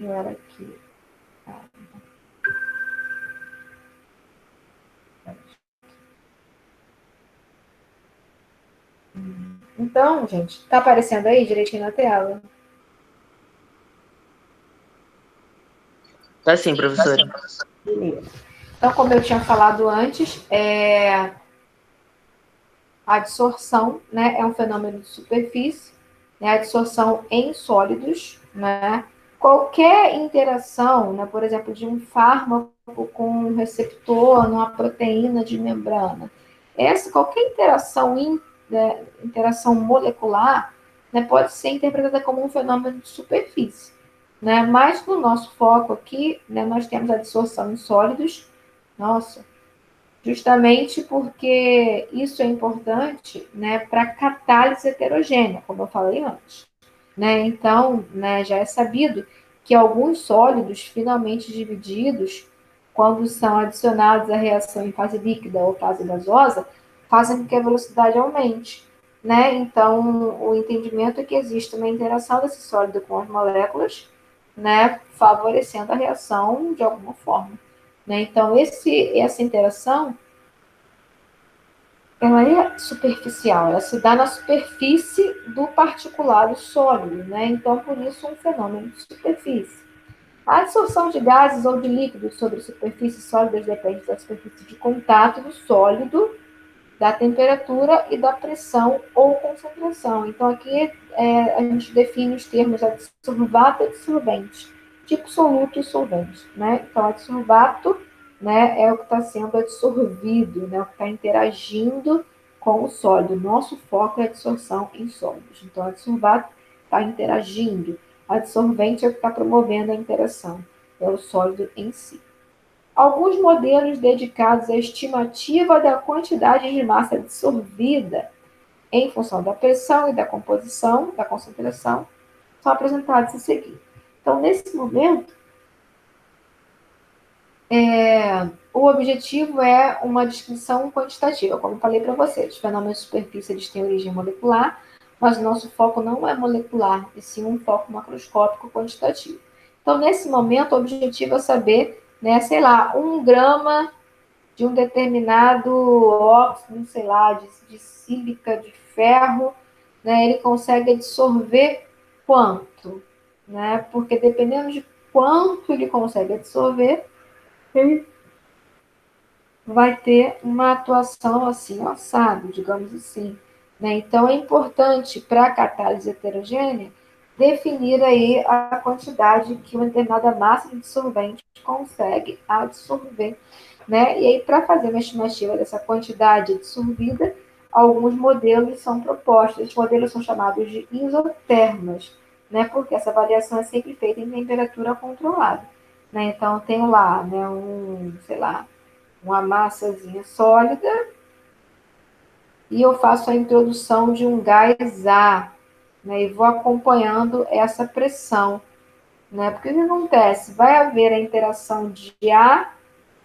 Era aqui. Então, gente, tá aparecendo aí direitinho na tela? Tá sim, professora. Beleza. Então, como eu tinha falado antes, a adsorção, né, é um fenômeno de superfície, né, a adsorção em sólidos, né, qualquer interação, né, por exemplo, de um fármaco com um receptor numa proteína de membrana, qualquer interação molecular, né, pode ser interpretada como um fenômeno de superfície, né, mas no nosso foco aqui, né, nós temos a adsorção em sólidos, nossa, justamente porque isso é importante, né, para catálise heterogênea, como eu falei antes. Né? Então, né, já é sabido que alguns sólidos finalmente divididos, quando são adicionados à reação em fase líquida ou fase gasosa, fazem com que a velocidade aumente. Né? Então, o entendimento é que existe uma interação desse sólido com as moléculas, né, favorecendo a reação de alguma forma. Né? Então, essa interação ela é superficial, ela se dá na superfície do particulado sólido, né? Então, por isso, um fenômeno de superfície. A absorção de gases ou de líquidos sobre superfícies sólidas depende da superfície de contato do sólido, da temperatura e da pressão ou concentração. Então, aqui a gente define os termos adsorvato e adsorvente, tipo soluto e solvente. Né? Então, adsorvato, né, é o que está sendo absorvido, né, o que está interagindo com o sólido. Nosso foco é a adsorção em sólidos. Então, adsorvato está interagindo. Adsorvente é o que está promovendo a interação, é o sólido em si. Alguns modelos dedicados à estimativa da quantidade de massa absorvida em função da pressão e da composição, da concentração, são apresentados a seguir. Então, nesse momento, o objetivo é uma descrição quantitativa. Como eu falei para vocês, os fenômenos de superfície eles têm origem molecular, mas o nosso foco não é molecular, e sim um foco macroscópico quantitativo. Então, nesse momento, o objetivo é saber, né, sei lá, 1 grama de um determinado óxido, sei lá, de sílica, de ferro, né, ele consegue absorver quanto? Né? Porque dependendo de quanto ele consegue absorver, ele vai ter uma atuação assim, assado, digamos assim. Né? Então, é importante para a catálise heterogênea definir aí a quantidade que uma determinada massa de dissolvente consegue absorver. Né? E aí, para fazer uma estimativa dessa quantidade dissolvida, alguns modelos são propostos. Esses modelos são chamados de isotermas, né? Porque essa avaliação é sempre feita em temperatura controlada. Né? Então, tem lá, né, sei lá, uma massazinha sólida e eu faço a introdução de um gás A, né, e vou acompanhando essa pressão, né, porque o que acontece? Vai haver a interação de A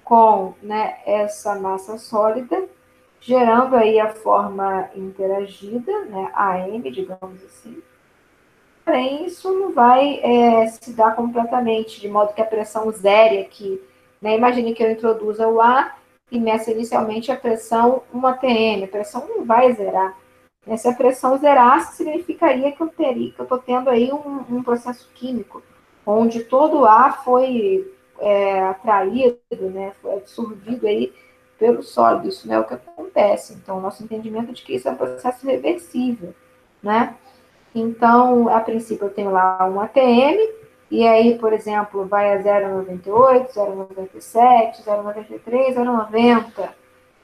com, né, essa massa sólida, gerando aí a forma interagida, né, AM, digamos assim. Porém, isso não vai se dar completamente, de modo que a pressão zere aqui. Né? Imagine que eu introduza o A e meça inicialmente a pressão 1 atm. A pressão não vai zerar. Se a pressão zerasse, significaria que eu estou tendo aí um processo químico, onde todo o ar foi atraído, né, foi absorvido aí pelo sólido. Isso não é o que acontece. Então, nosso entendimento de que isso é um processo reversível. Né? Então, a princípio, eu tenho lá um ATM, e aí, por exemplo, vai a 0,98, 0,97, 0,93, 0,90,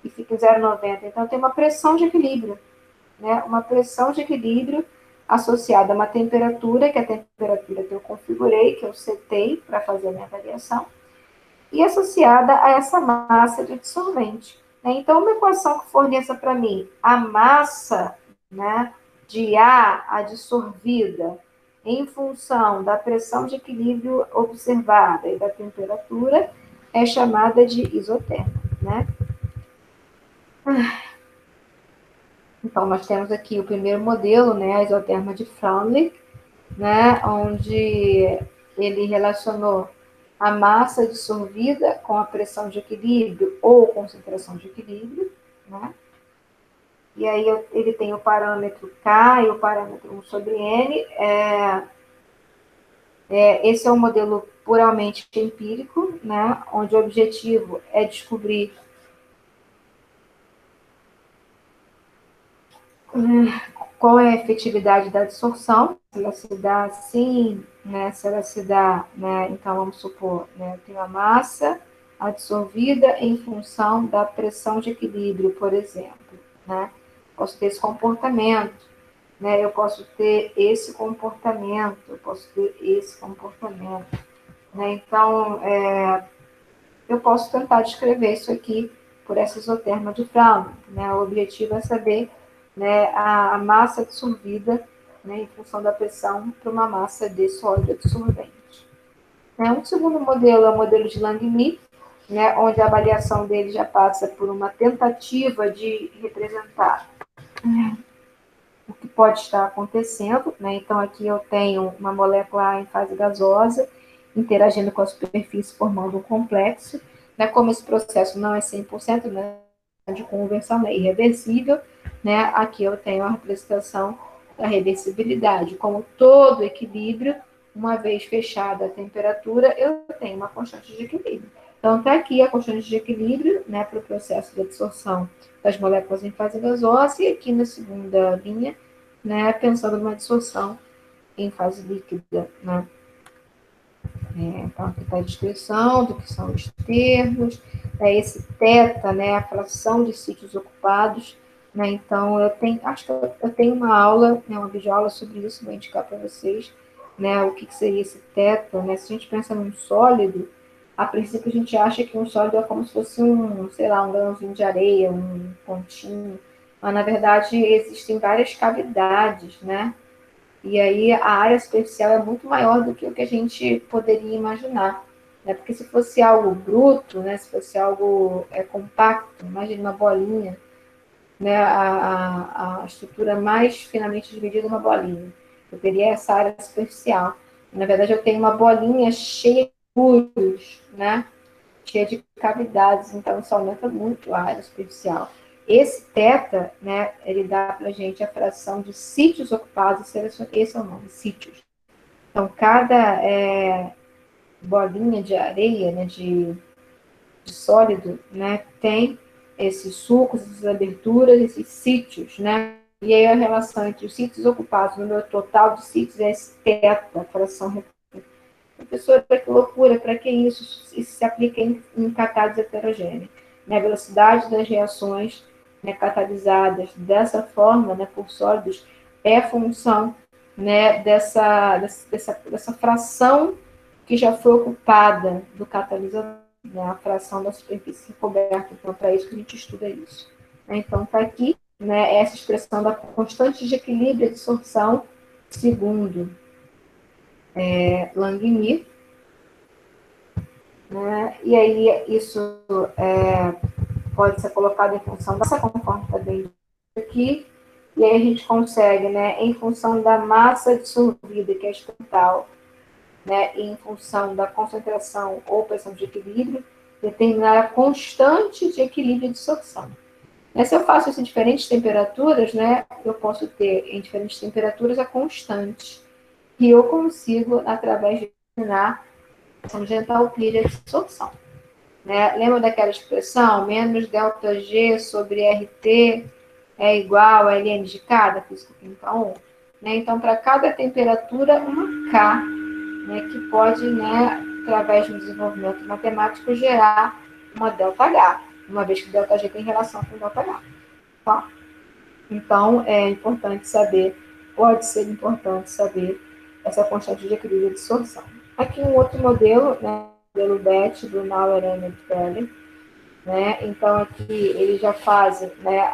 e fica 0,90. Então, tem uma pressão de equilíbrio, né? Uma pressão de equilíbrio associada a uma temperatura, que é a temperatura que eu configurei, que eu setei para fazer a minha avaliação, e associada a essa massa de dissolvente. Né? Então, uma equação que forneça para mim a massa, né, de A adsorvida em função da pressão de equilíbrio observada e da temperatura é chamada de isoterma. Né? Então, nós temos aqui o primeiro modelo, né, a isoterma de Freundlich, né, onde ele relacionou a massa dissolvida com a pressão de equilíbrio ou concentração de equilíbrio, né? E aí ele tem o parâmetro K e o parâmetro 1 sobre N. Esse é um modelo puramente empírico, né? Onde o objetivo é descobrir qual é a efetividade da absorção, se ela se dá assim, né? Se ela se dá, né? Então, vamos supor, né? Eu tenho a massa absorvida em função da pressão de equilíbrio, por exemplo, né? Posso ter esse comportamento, né? Eu posso ter esse comportamento, eu posso ter esse comportamento, né? Então, eu posso tentar descrever isso aqui por essa isoterma de Brown, né? O objetivo é saber, né, a massa absorvida, né, em função da pressão para uma massa de sólido absorvente. Um segundo modelo é o modelo de Langmuir, né, onde a avaliação dele já passa por uma tentativa de representar o que pode estar acontecendo, né? Então, aqui eu tenho uma molécula em fase gasosa interagindo com a superfície, formando um complexo, né? Como esse processo não é 100%, né, de conversão, é irreversível, né? Aqui eu tenho a representação da reversibilidade. Como todo equilíbrio, uma vez fechada a temperatura, eu tenho uma constante de equilíbrio. Então, está aqui a constante de equilíbrio, né, para o processo de absorção das moléculas em fase gasosa, e aqui na segunda linha, né, pensando numa dissolução em fase líquida, né. Então, aqui está a descrição do que são os termos, esse θ, né, a fração de sítios ocupados, né. Então, acho que eu tenho uma aula, né, uma videoaula sobre isso, vou indicar para vocês, né, o que seria esse θ, né. Se a gente pensa num sólido, a princípio a gente acha que um sólido é como se fosse sei lá, um grãozinho de areia, um pontinho, mas na verdade existem várias cavidades, né? E aí a área superficial é muito maior do que o que a gente poderia imaginar, né? Porque se fosse algo bruto, né? Se fosse algo compacto, imagine uma bolinha, né? A estrutura mais finamente dividida é uma bolinha. Eu teria essa área superficial. Na verdade, eu tenho uma bolinha cheia de furos, né? Cheia de cavidades, então isso aumenta muito a área superficial. Esse θ, né, ele dá para a gente a fração de sítios ocupados, esse é o nome, sítios. Então, cada bolinha de areia, né, de sólido, né, tem esses sulcos, essas aberturas, esses sítios, né? E aí a relação entre os sítios ocupados, o número total de sítios, é esse θ, a fração. Professora, que loucura, para que isso? Isso se aplica em catálise heterogênea. A velocidade das reações, né, catalisadas dessa forma, né, por sólidos, é função, né, dessa fração que já foi ocupada do catalisador, né, a fração da superfície coberta. Então, para isso que a gente estuda isso. Então, está aqui, né, essa expressão da constante de equilíbrio e absorção, segundo Langmuir, né? E aí isso pode ser colocado em função dessa, conforme está bem aqui, e aí a gente consegue, né, em função da massa dissolvida, que é total, né, e em função da concentração ou pressão de equilíbrio, determinar a constante de equilíbrio e dissolução. Se eu faço isso em diferentes temperaturas, né, eu posso ter em diferentes temperaturas a constante, que eu consigo, através de determinar a questão de entalpia de dissolução. Né? Lembra daquela expressão? Menos ΔG sobre RT é igual a Ln de K, da física química 1. Né? Então, para cada temperatura, uma K, né, que pode, né, através de um desenvolvimento matemático, gerar uma ΔH, uma vez que ΔG tem relação com ΔH. Tá? Então, é importante saber, pode ser importante saber essa constante de equilíbrio de absorção. Aqui um outro modelo, né, o modelo BET, do Nauer, Emmett, Peller, né? Então, aqui eles já fazem, né,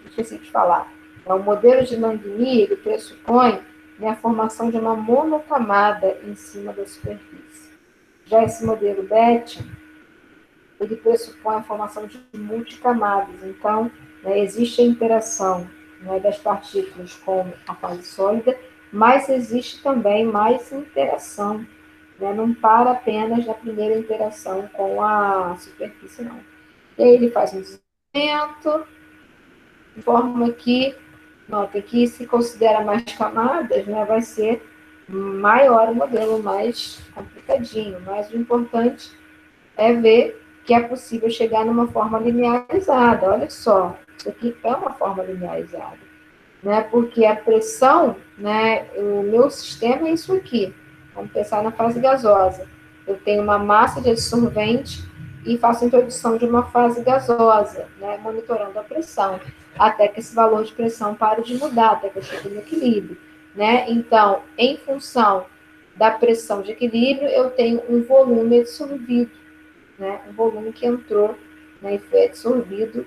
esqueci de falar, o modelo de Langmuir, ele pressupõe, né, a formação de uma monocamada em cima da superfície. Já esse modelo BET, ele pressupõe a formação de multicamadas. Então, né, existe a interação, né, das partículas com a fase sólida, mas existe também mais interação, né? Não para apenas na primeira interação com a superfície, não. E aí ele faz um desenvolvimento, de forma que, nota que se considera mais camadas, né, vai ser maior o modelo, mais complicadinho, mas o importante é ver que é possível chegar numa forma linearizada. Olha só, isso aqui é uma forma linearizada, né? Porque a pressão, né? O meu sistema é isso aqui. Vamos pensar na fase gasosa. Eu tenho uma massa de adsorvente e faço a introdução de uma fase gasosa, né? Monitorando a pressão, até que esse valor de pressão pare de mudar, até que eu chegue no equilíbrio, né? Então, em função da pressão de equilíbrio, eu tenho um volume absorvido, né? Um volume que entrou, né, e foi absorvido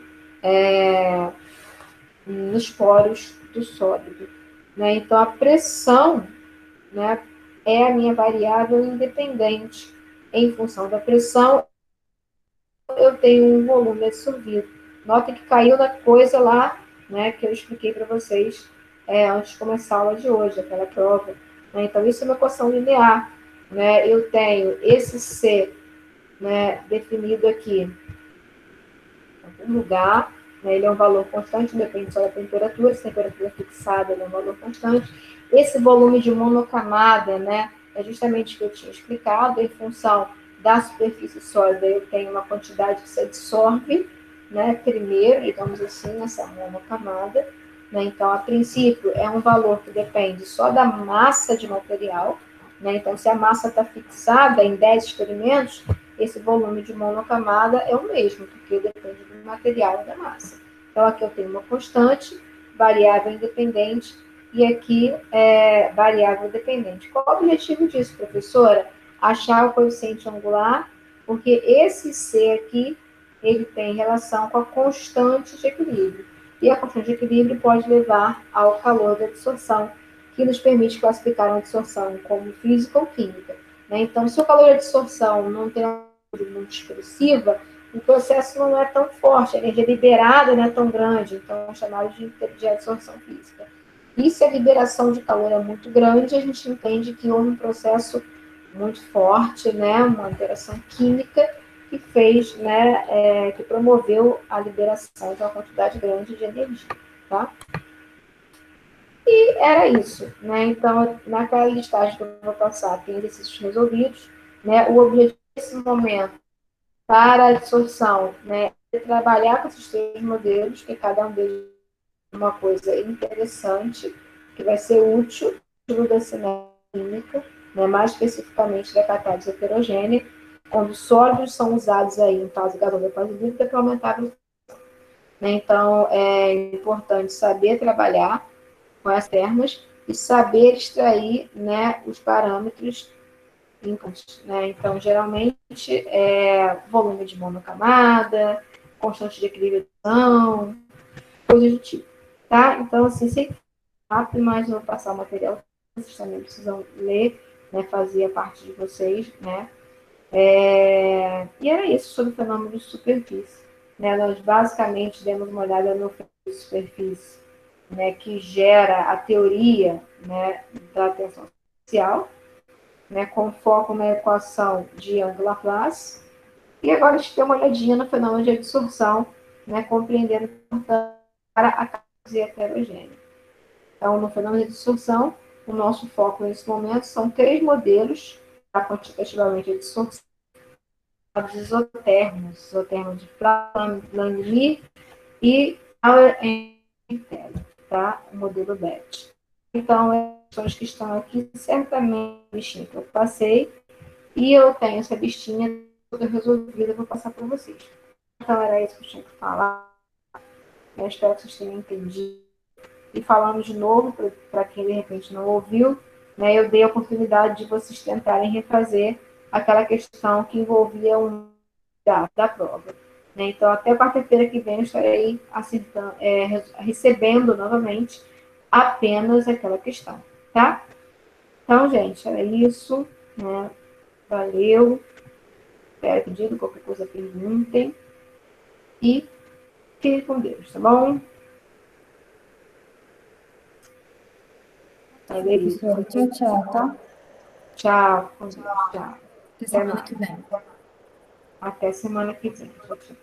nos poros do sólido, né? Então, a pressão, né, é a minha variável independente. Em função da pressão, eu tenho um volume absorvido. Nota que caiu da coisa lá, né, que eu expliquei para vocês antes de começar a aula de hoje, aquela prova. Né? Então, isso é uma equação linear. Né? Eu tenho esse C, né, definido aqui em algum lugar, né? Ele é um valor constante, depende só da temperatura, se a temperatura é fixada, ele é um valor constante. Esse volume de monocamada, né, é justamente o que eu tinha explicado, em função da superfície sólida, eu tenho uma quantidade que se absorve, né, primeiro, digamos assim, nessa monocamada, né, então, a princípio, é um valor que depende só da massa de material, né, então, se a massa está fixada em 10 experimentos, esse volume de monocamada é o mesmo, porque depende do material e da massa. Então, aqui eu tenho uma constante, variável independente, e aqui variável dependente. Qual o objetivo disso, professora? Achar o coeficiente angular, porque esse C aqui, ele tem relação com a constante de equilíbrio. E a constante de equilíbrio pode levar ao calor da absorção, que nos permite classificar uma absorção como física ou química. Né? Então, se o calor de absorção não tem uma muito expressiva, o processo não é tão forte, a energia liberada não é tão grande, então é chamado de absorção física. E se a liberação de calor é muito grande, a gente entende que houve um processo muito forte, né, uma interação química que fez, né, que promoveu a liberação de uma quantidade grande de energia, tá? E era isso, né? Então, naquela listagem que eu vou passar, tem exercícios resolvidos, né? O objetivo desse momento para a absorção, né, é trabalhar com esses três modelos, que cada um deles é uma coisa interessante, que vai ser útil da cinética química, né, mais especificamente da catálise heterogênea, quando sólidos são usados aí em fase gasosa e fase líquida para aumentar a velocidade. Então, é importante saber trabalhar com as termas e saber extrair, né, os parâmetros inputs, né? Então, geralmente, volume de monocamada, constante de equilibração, coisas do tipo, tá? Então, assim, sempre rápido, mas eu vou passar o material, vocês também precisam ler, né, fazer a parte de vocês, né? E era isso sobre o fenômeno de superfície. Né? Nós basicamente demos uma olhada no fenômeno de superfície, né, que gera a teoria, né, da tensão superficial, né, com foco na equação de Young-Laplace. E agora a gente tem uma olhadinha no fenômeno de absorção, né, compreendendo para a causa heterogênea. Então, no fenômeno de absorção, o nosso foco nesse momento são três modelos, tá, quantitativamente a absorção, os isotermos de Flamini e Auer tá? O modelo BET. Então, as questões que estão aqui, certamente, a listinha que eu passei, e eu tenho essa listinha toda resolvida, eu vou passar para vocês. Então, era isso que eu tinha que falar. Eu espero que vocês tenham entendido. E falando de novo, para quem de repente não ouviu, né, eu dei a oportunidade de vocês tentarem refazer aquela questão que envolvia um da prova. Né? Então, até quarta-feira que vem, eu estarei acertando, recebendo novamente apenas aquela questão, tá? Então, gente, era isso. Né? Valeu. Espero pedido, qualquer coisa perguntem. E fiquem com Deus, tá bom? Professora, tchau, tchau, tá? Tchau, com Deus, tchau. Até Até semana que mais. vem. Até semana que vem. Tchau, tchau.